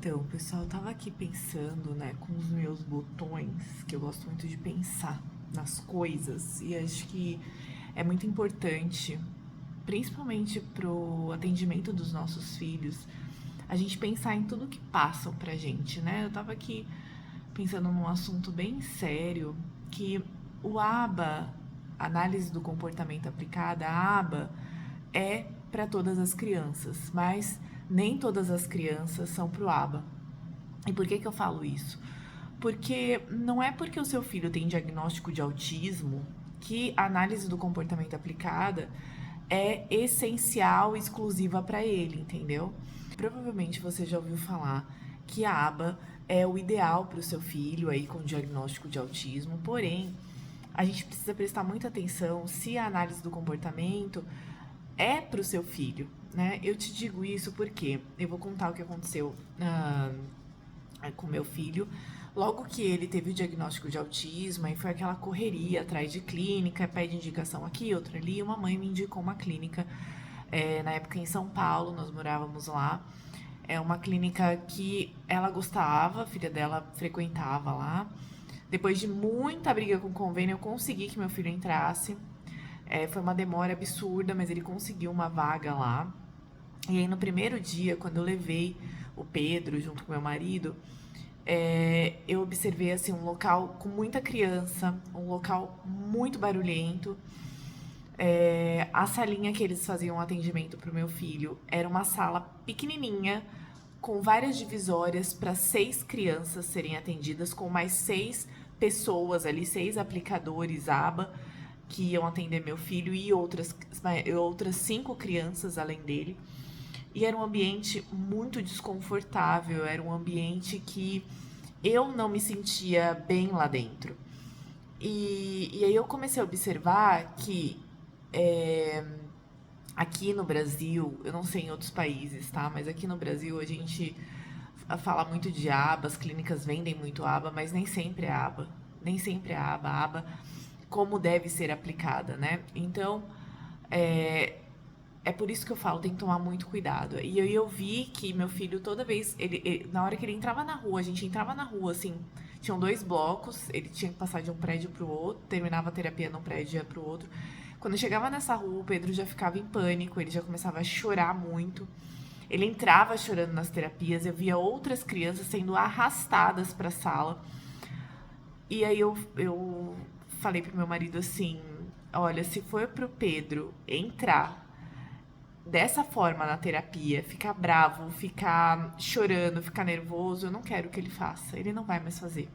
Então, pessoal, eu tava aqui pensando, né, com os meus botões, que eu gosto muito de pensar nas coisas, e acho que é muito importante, principalmente pro atendimento dos nossos filhos, a gente pensar em tudo que passam pra gente, né? Eu tava aqui pensando num assunto bem sério, que o ABA, análise do comportamento aplicada, a ABA, é para todas as crianças, mas nem todas as crianças são pro ABA. E por que eu falo isso? Porque não é porque o seu filho tem diagnóstico de autismo que a análise do comportamento aplicada é essencial e exclusiva para ele, entendeu? Provavelmente você já ouviu falar que a aba é o ideal para o seu filho aí com diagnóstico de autismo, porém, a gente precisa prestar muita atenção se a análise do comportamento é para o seu filho, né? Eu te digo isso porque eu vou contar o que aconteceu com meu filho. Logo que ele teve o diagnóstico de autismo, aí foi aquela correria atrás de clínica, pede indicação aqui, outra ali. Uma mãe me indicou uma clínica, na época em São Paulo, nós morávamos lá. É uma clínica que ela gostava, a filha dela frequentava lá. Depois de muita briga com o convênio, eu consegui que meu filho entrasse. Foi uma demora absurda, mas ele conseguiu uma vaga lá. E aí, no primeiro dia, quando eu levei o Pedro junto com meu marido, eu observei assim um local com muita criança, um local muito barulhento. A salinha que eles faziam atendimento para o meu filho era uma sala pequenininha, com várias divisórias para 6 crianças serem atendidas, com mais 6 pessoas ali, 6 aplicadores ABA que iam atender meu filho e outras 5 crianças além dele. E era um ambiente muito desconfortável, era um ambiente que eu não me sentia bem lá dentro. E aí eu comecei a observar que é, aqui no Brasil, eu não sei em outros países, tá? Mas aqui no Brasil a gente fala muito de aba, as clínicas vendem muito aba, mas nem sempre é aba. Nem sempre é aba como deve ser aplicada, né? Então, é, é por isso que eu falo, tem que tomar muito cuidado. E eu vi que meu filho, toda vez, na hora que ele entrava na rua, a gente entrava na rua, assim, tinham 2 blocos, ele tinha que passar de um prédio pro outro, terminava a terapia num prédio e ia pro outro. Quando eu chegava nessa rua, o Pedro já ficava em pânico, ele já começava a chorar muito. Ele entrava chorando nas terapias, eu via outras crianças sendo arrastadas pra sala. E aí eu falei pro meu marido assim: olha, se for pro Pedro entrar dessa forma na terapia, ficar bravo, ficar chorando, ficar nervoso, eu não quero que ele faça. Ele não vai mais fazer.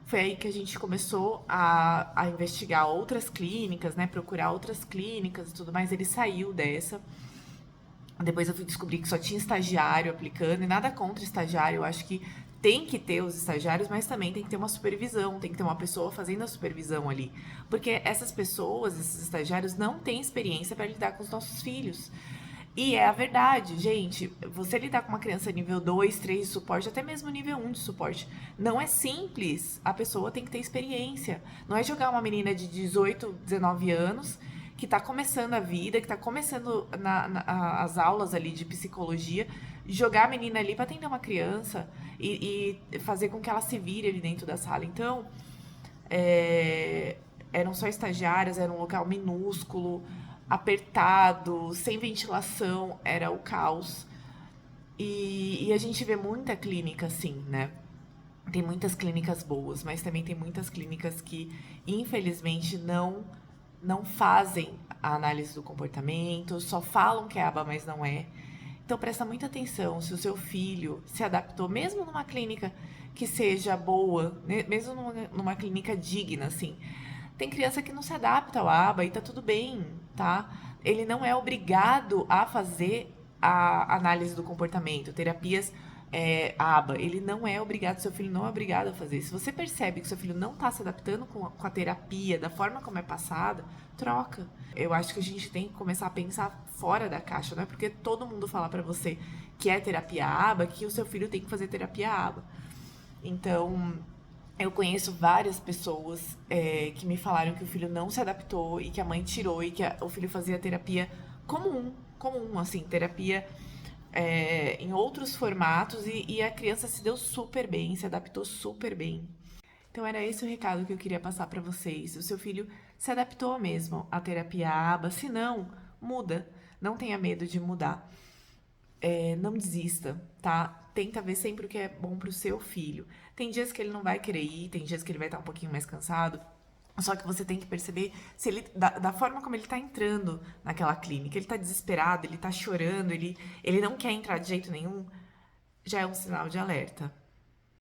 Foi aí que a gente começou a investigar outras clínicas, né? Procurar outras clínicas e tudo mais. Ele saiu dessa. Depois eu fui descobrir que só tinha estagiário aplicando, e nada contra estagiário, eu acho que tem que ter os estagiários, mas também tem que ter uma supervisão, tem que ter uma pessoa fazendo a supervisão ali. Porque essas pessoas, esses estagiários, não têm experiência para lidar com os nossos filhos. E é a verdade, gente. Você lidar com uma criança nível 2, 3 de suporte, até mesmo nível 1 de suporte, não é simples. A pessoa tem que ter experiência. Não é jogar uma menina de 18, 19 anos que está começando a vida, que está começando as aulas ali de psicologia, jogar a menina ali para atender uma criança e fazer com que ela se vire ali dentro da sala. Então, eram só estagiárias, era um local minúsculo, apertado, sem ventilação, era o caos. E a gente vê muita clínica assim, né? Tem muitas clínicas boas, mas também tem muitas clínicas que, infelizmente, não fazem a análise do comportamento, só falam que é aba, mas não é. Então presta muita atenção se o seu filho se adaptou, mesmo numa clínica que seja boa, mesmo numa clínica digna, assim. Tem criança que não se adapta ao aba e tá tudo bem, tá? Ele não é obrigado a fazer a análise do comportamento, terapias aba. Ele não é obrigado, seu filho não é obrigado a fazer. Se você percebe que seu filho não está se adaptando com a terapia, da forma como é passada, troca. Eu acho que a gente tem que começar a pensar fora da caixa, não é porque todo mundo fala pra você que é terapia aba, que o seu filho tem que fazer terapia aba. Então, eu conheço várias pessoas que me falaram que o filho não se adaptou e que a mãe tirou e que o filho fazia terapia comum, assim, terapia em outros formatos e a criança se deu super bem, se adaptou super bem. Então era esse o recado que eu queria passar para vocês. O seu filho se adaptou mesmo à terapia ABA, se não, muda. Não tenha medo de mudar. Não desista, tá? Tenta ver sempre o que é bom pro seu filho. Tem dias que ele não vai querer ir, tem dias que ele vai estar um pouquinho mais cansado. Só que você tem que perceber se ele, da forma como ele tá entrando naquela clínica. Ele tá desesperado, ele tá chorando, ele não quer entrar de jeito nenhum, já é um sinal de alerta.